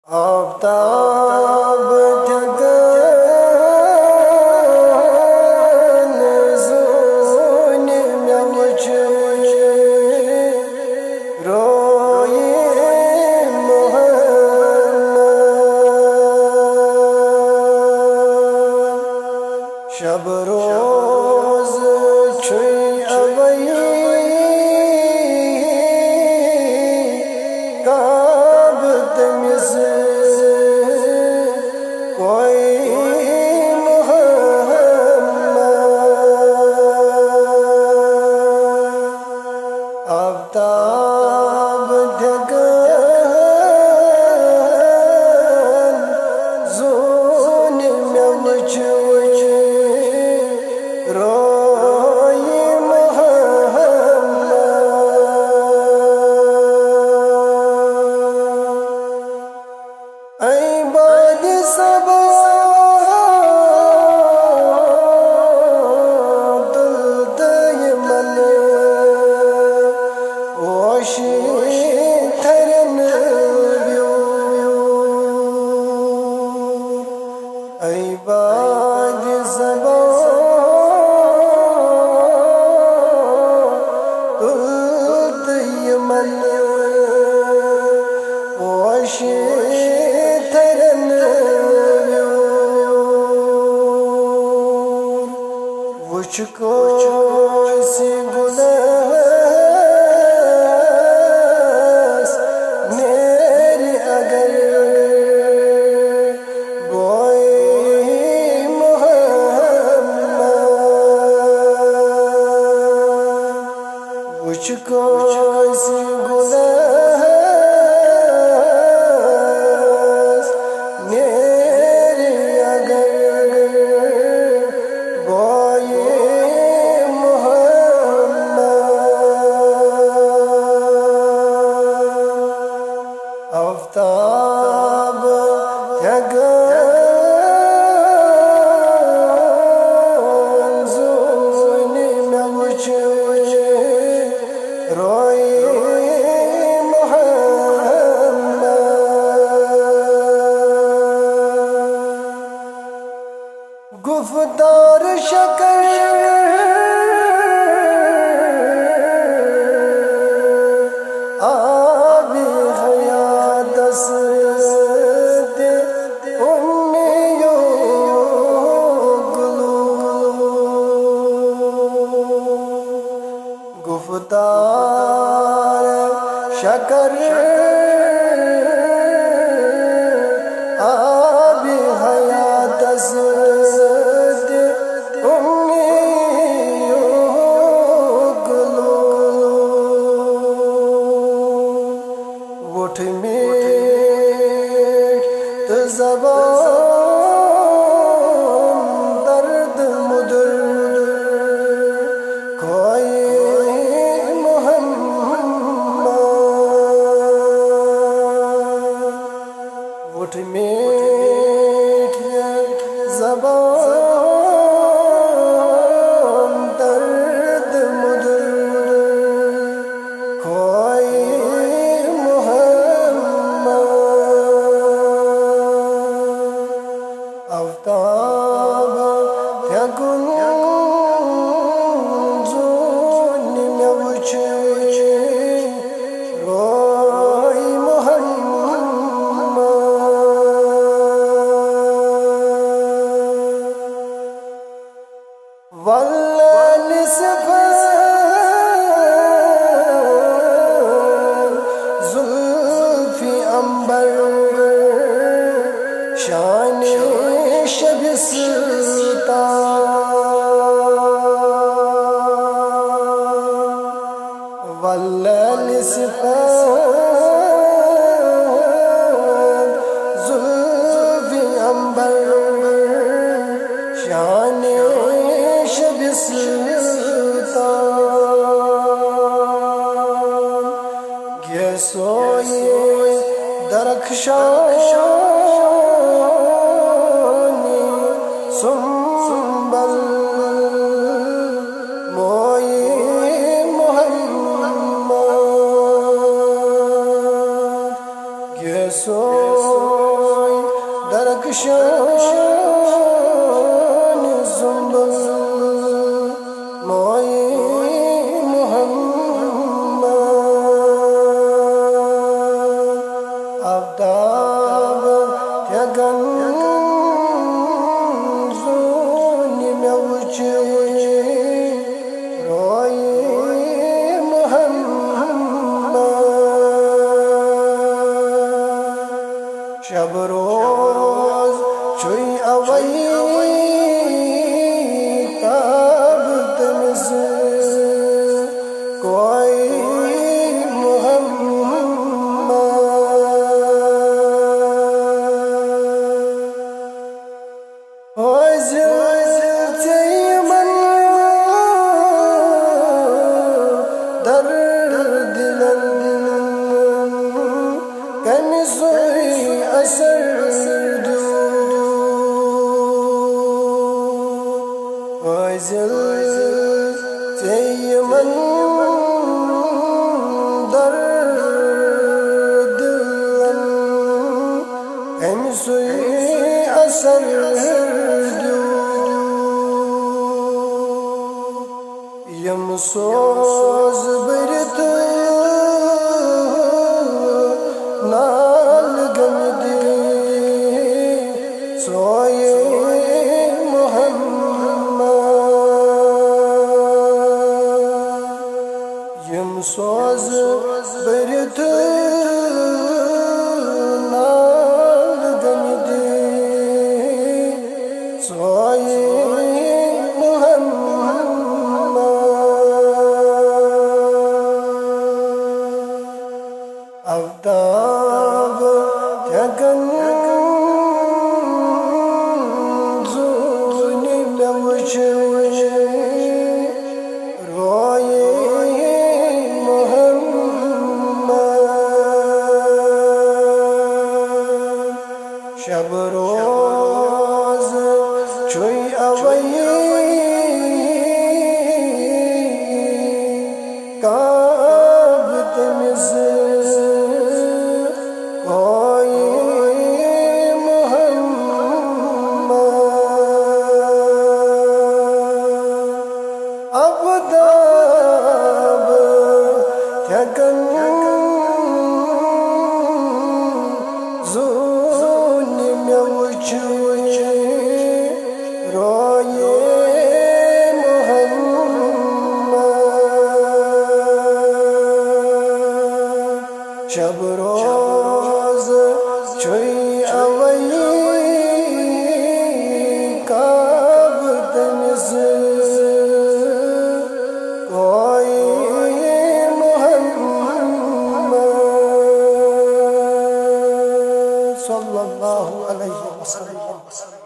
Aftab Jagan zone में मुझे रोए मोहम्मद शब रोज़ छुई अवई काब तमिज़ आफ़ताब जगन ज़ून में मुझे रोए मोहम्मद ऐ बाद सबा बाद ज़बा तुल्त यमन वश थरन वुच को सी गुलस नेर अगर मुझको सी गुलस मेरे अगर बोए मोहम्मद आफ़ताब जगन ज़ून में मुझे रोए मोहम्मद गुफ्तार शकर आबे हयात दे उम्मियो गुलू गुफ्तार शकर आबे हयात दे उम्मियो गुलू उठ मीठ ज़बान दर्द मुदर खोए उठ मीठ ज़बान दर्द मुदर खोए मोहम्मद आफ़ताब जगन ज़ून में मुझे रोए मोहम्मद वल्लैल सफ़र ज़ुल्फ़ी अंबर शान शबिस्ता वल्लैल सफ़र ज़ुल्फ़ी अंबर शान शबिस्ता ये सोए दरख्शानी सुंबल मोए मोहम्मद ये सो soy darkşan zumbul moy Muhammad abdab yagan zuni mevci roy शब रोज चुई अवई तब तमिज कोई Teymen derdlen emsuy asardu yamsoz birtu nal gamdi soye soz birtu nal gamdi soy Muhammad avdab yagan zuni mevci roy शब रोज चुई अवई काब तमिज कोई मुहम्मद अबदाब यागन शब रोज चुई अवई काब तमिज कोई मुहम्मद सल्लल्लाहु अलैहि वसल्लम